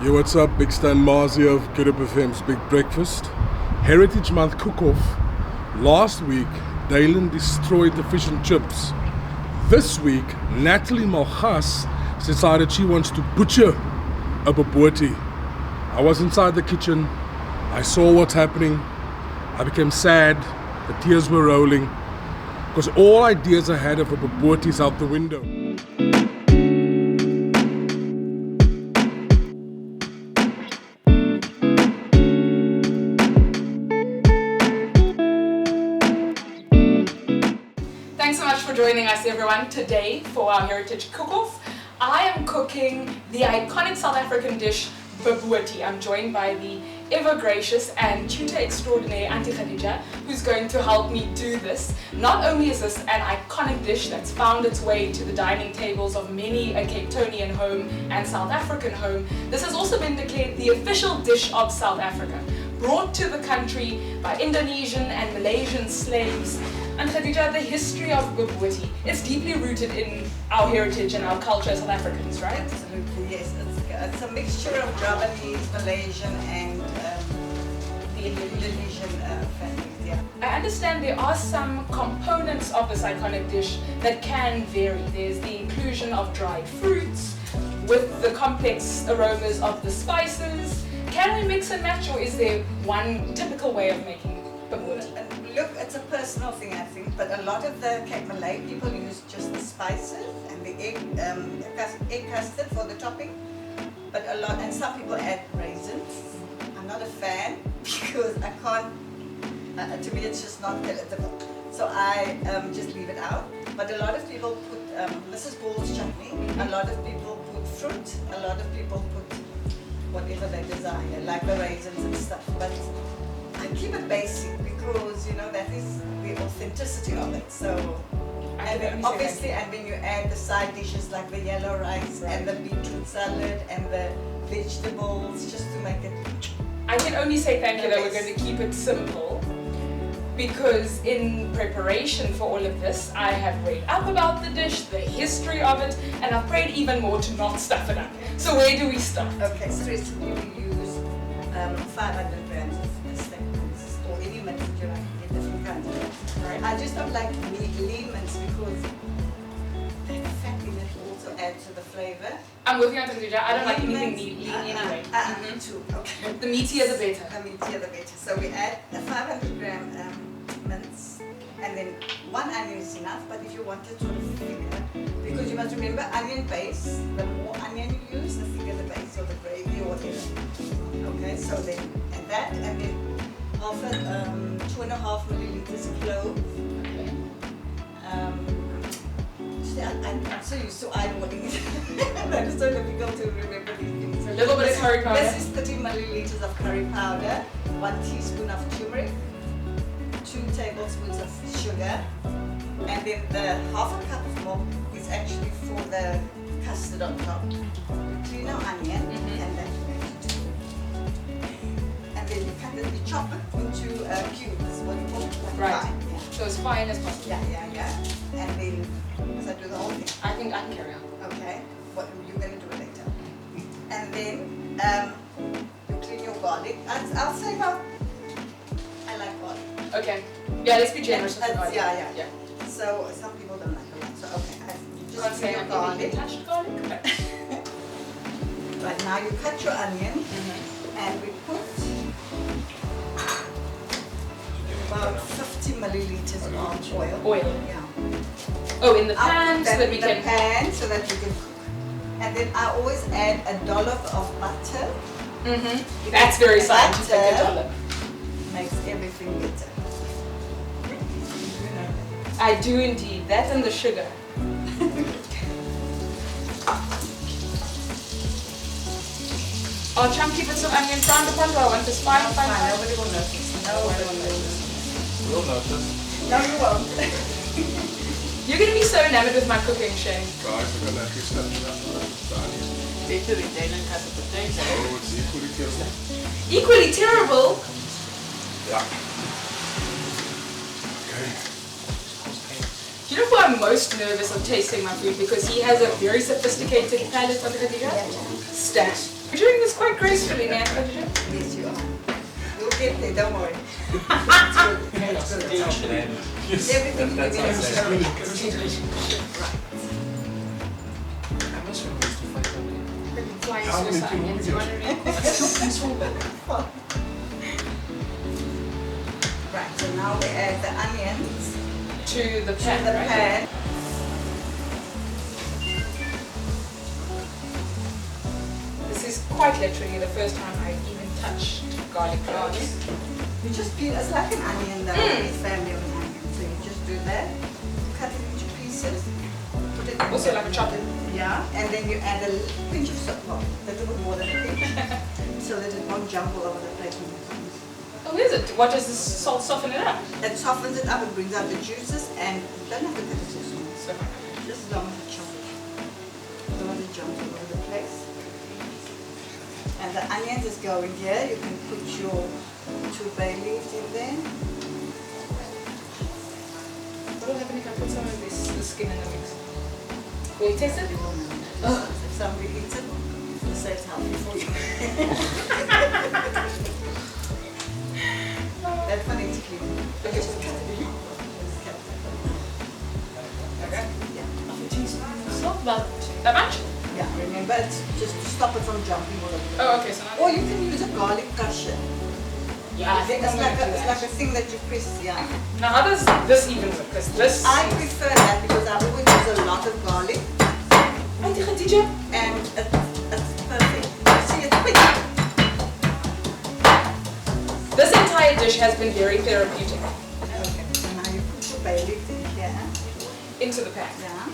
Yo, what's up? Big Stan Mars here of Good Up FM's Big Breakfast. Heritage Month cook-off. Last week, Dalen destroyed the fish and chips. This week, Natalie Malgas decided she wants to butcher a Bobotie. I was inside the kitchen. I saw what's happening. I became sad. The tears were rolling. Because all ideas I had of a Bobotie is out the window. Thanks so much for joining us, everyone, today for our Heritage Cook-Off. I am cooking the iconic South African dish, Bobotie. I'm joined by the ever-gracious and tutor extraordinaire Auntie Khadija, who's going to help me do this. Not only is this an iconic dish that's found its way to the dining tables of many a Cape Townian home and South African home, this has also been declared the official dish of South Africa, brought to the country by Indonesian and Malaysian slaves. And Khadija, the history of Bobotie is deeply rooted in our heritage and our culture as South Africans, right? Absolutely, yes. It's a mixture of Javanese, Malaysian and the Indonesian families, yeah. I understand there are some components of this iconic dish that can vary. There's the inclusion of dried fruits with the complex aromas of the spices. Can we mix and match, or is there one typical way of making Bobotie? Look, it's a personal thing, I think, but a lot of the Cape Malay people use just the spices and the egg custard for the topping. But and some people add raisins. I'm not a fan because I can't, to me it's just not palatable. So I just leave it out. But a lot of people put Mrs. Ball's chutney, a lot of people put fruit, a lot of people put whatever they desire, like the raisins and stuff. But I keep it basic because, you know, that is the authenticity of it. So, and then obviously, and when you add the side dishes like the yellow rice and the beetroot salad and the vegetables, just to make it. I can only say thank you that we're going to keep it simple, because in preparation for all of this, I have read up about the dish, the history of it, and I've prayed even more to not stuff it up. So where do we start? Okay, so recently we use 500 grams of steak mince, or any mince that you like in different kinds. Right. I just don't like lean mince because that fat in it also adds to the flavor. I'm with you, Auntie Khadija. I don't like anything lean anyway. Me too. Okay. The meatier the better. The meatier the better. So we add a 500 gram mince, and then 1 onion is enough. But if you want it sort of thicker, because you must remember onion base. The more onion you use, the thicker the base or the gravy or whatever. Okay. So then add that, and then 2.5 milliliters clove. Okay. I'm so used to eyeballing it. That is so difficult to remember these things. A little bit of curry powder. This is 30 milliliters of curry powder, 1 teaspoon of turmeric, 2 tablespoons of sugar, and then the half a cup of milk is actually for the custard on top. You clean our onion and that you have to do. And then you cut it, you chop it into cubes, what you call it, like right. fine. Yeah. So as fine as possible. Yeah. And then, must I do the whole thing? I think I can carry on. Okay. What you're going to do it later. And then you clean your garlic. I'll say about. I like garlic. Okay. Yeah, let's be generous with the garlic. Yeah. So some people don't like a lot. So okay, you just clean your garlic. Touched garlic. Okay. Right now you cut your onion, and we put about 50 milliliters of oil. Oil. Yeah. Oh, in the pan so that we can. Pan so that you can cook. And then I always add a dollop of butter. That's very scientific. A dollop makes everything better. I do indeed. That and the sugar. Are chunky bits of onion frowned upon? Do I want this fine? Nobody will notice. Nobody will notice. We'll notice. No, you won't. You're going to be so enamored with my cooking, Shane. Guys, we're going to have to start with the onion. Better with Dalen cut the potato. Oh, it's equally terrible. Equally terrible? Yeah. Okay. Do you know who I'm most nervous of tasting my food? Because he has a very sophisticated palate, Khadija? Stan. You're doing this quite gracefully, Nat. Yes, you are. We'll get there, don't worry. Everything you do Flying suicide. Do you want to read? Right, so now we add the onions To the to pan, the right? pan. This is quite literally the first time I've even touched garlic cloves. You just peel, it's like an onion though, it's family of an onion. So you just do that, cut it into pieces, put it in Also like a chocolate. yeah, and then you add a pinch of salt, well, a little bit more than a pinch, so that it won't jump all over the place when it comes. Oh, is it? What does this salt soften it up? It softens it up, it brings out the juices, and you don't have to cut it so small. So, Just as long as it's chopped. Otherwise it jumps all over the place. And the onions is going here. You can put your 2 bay leaves in there. what will happen if I put some of the skin in the mix? Will you taste it? If somebody eats it, we'll say it's healthy for you. That one is clean. Okay. Just cut it in half. Cut it. Okay. Yeah. Half a teaspoon of salt. About that much? Yeah, remember, it's just to stop it from jumping all over. Oh, okay. So now. Or you can use a garlic crusher. Yeah, I think It's I'm like going to do it's like that. a thing that you press, yeah. Now, how does this even look? Because this. I prefer that because I always use a lot of garlic Auntie Khadija. and it's perfect. See, it's quick. This entire dish has been very therapeutic. Okay, so now you put your bay leaves in here. Into the pan. Yeah.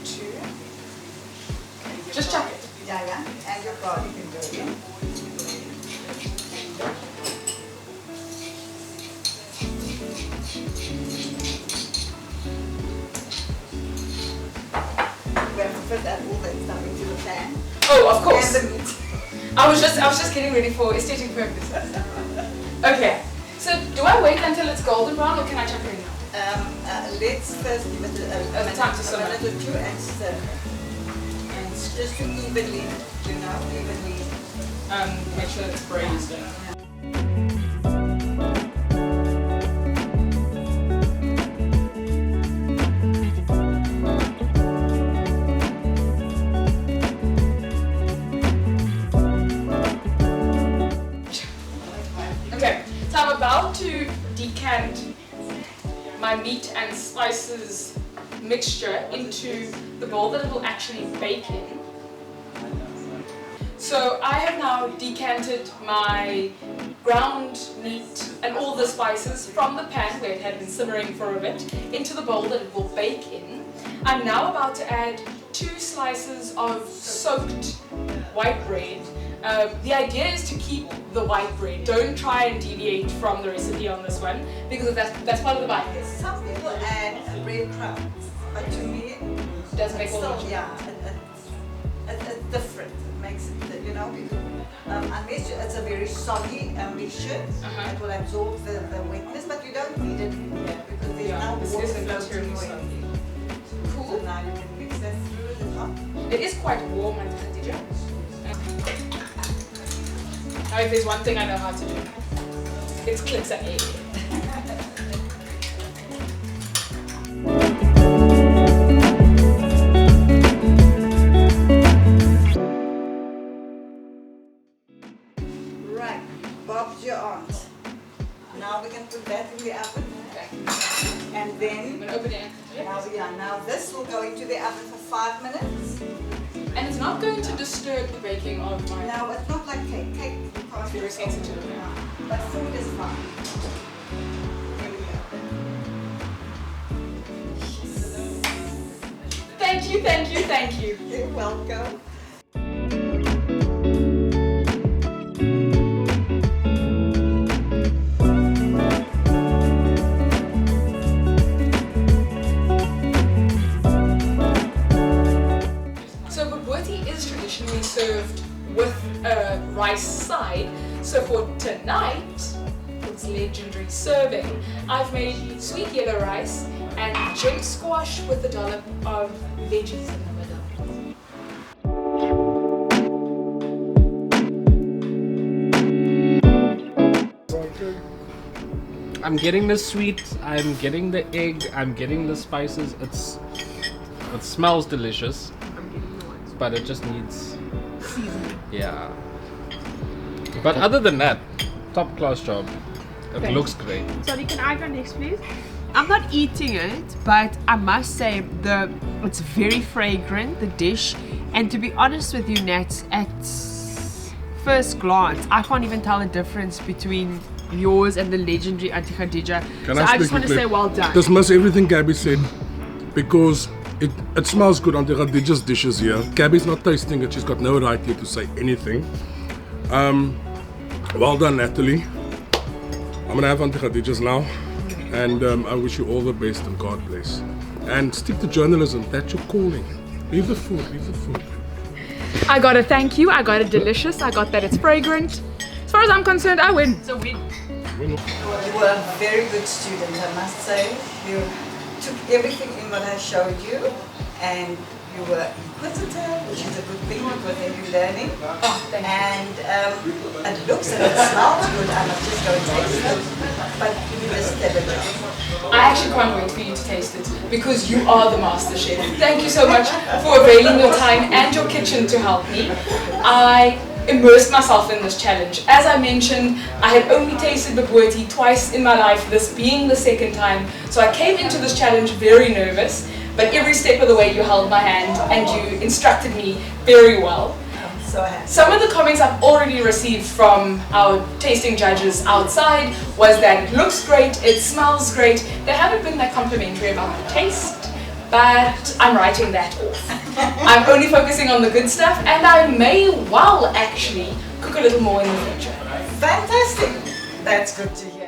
2. Just chuck it. Yeah, yeah. And your garlic can go in. We have to put that all that stuff into the pan. Oh, of course. And the meat. I was just getting ready for aesthetic purposes. Okay. So do I wait until it's golden brown or can I chuck it in now? Let's first give it a Time to simmer. minute or two and stir. And it's just to evenly, evenly. Make sure it's braised. Okay, so I'm about to decant my meat and spices mixture into the bowl that it will actually bake in. So I have now decanted my ground meat and all the spices from the pan where it had been simmering for a bit into the bowl that it will bake in. I'm now about to add 2 slices of soaked white bread. The idea is to keep the white bread. Don't try and deviate from the recipe on this one because that's part of the bite. Some people add breadcrumbs, but to me, It doesn't make all the still, difference. yeah, it's different. It makes it, because unless it's a very soggy mixture, it will absorb the wetness, but you don't need it in here because there's Yeah, no this water isn't floating terribly away. soggy. So Cool. now you can mix that through. Is it hot? It is quite warm, Auntie Khadija. Now, if there's one thing I know how to do, it's clicks at egg. Right, Bob's your aunt. Now we can put that in the oven, Okay. and I'm then gonna open it. now this will go into the oven for 5 minutes. And it's not going to disturb the baking of my. Now it's not like cake. Cake you can't Very do sensitive. but food is fine. Here we go. Thank you, thank you, thank you. You're welcome. So Bobotie is traditionally served with a rice side. So for tonight, its legendary serving, I've made sweet yellow rice and gem squash with a dollop of veggies in the middle. I'm getting the sweet, I'm getting the egg, I'm getting the spices. It smells delicious, but it just needs Seasoning. yeah. But other than that, top class job. It Thanks. looks great. Sorry, can I go next, please? I'm not eating it, but I must say it's very fragrant, the dish. And to be honest with you, Nat, at first glance, I can't even tell the difference between yours and the legendary Auntie Khadija. Can So I I just speak want to quickly? say well done. Dismiss everything Gabby said because it smells good on the Khadija's dishes here. Gabby's not tasting it, she's got no right here to say anything. Well done, Natalie. I'm gonna have Auntie Khadija's now, and I wish you all the best and God bless. And stick to journalism, that's your calling. Leave the food, leave the food. I got a thank you, I got it delicious, I got that it's fragrant. As far as I'm concerned, I win. So we You were a very good student, I must say. You took everything in what I showed you, and you were inquisitive, which is a good thing because then you're learning. Oh, thank you. And it looks and it smells good. I must just go and taste it. But you just did it. I actually can't wait for you to taste it because you are the master chef. Thank you so much for availing your time and your kitchen to help me. I immersed myself in this challenge. As I mentioned, I had only tasted Bobotie twice in my life, this being the second time. So I came into this challenge very nervous, but every step of the way you held my hand and you instructed me very well. I'm so happy. Some of the comments I've already received from our tasting judges outside was that it looks great, it smells great. They haven't been that complimentary about the taste, but I'm writing that off. I'm only focusing on the good stuff, and I may well actually cook a little more in the future. Fantastic. That's good to hear.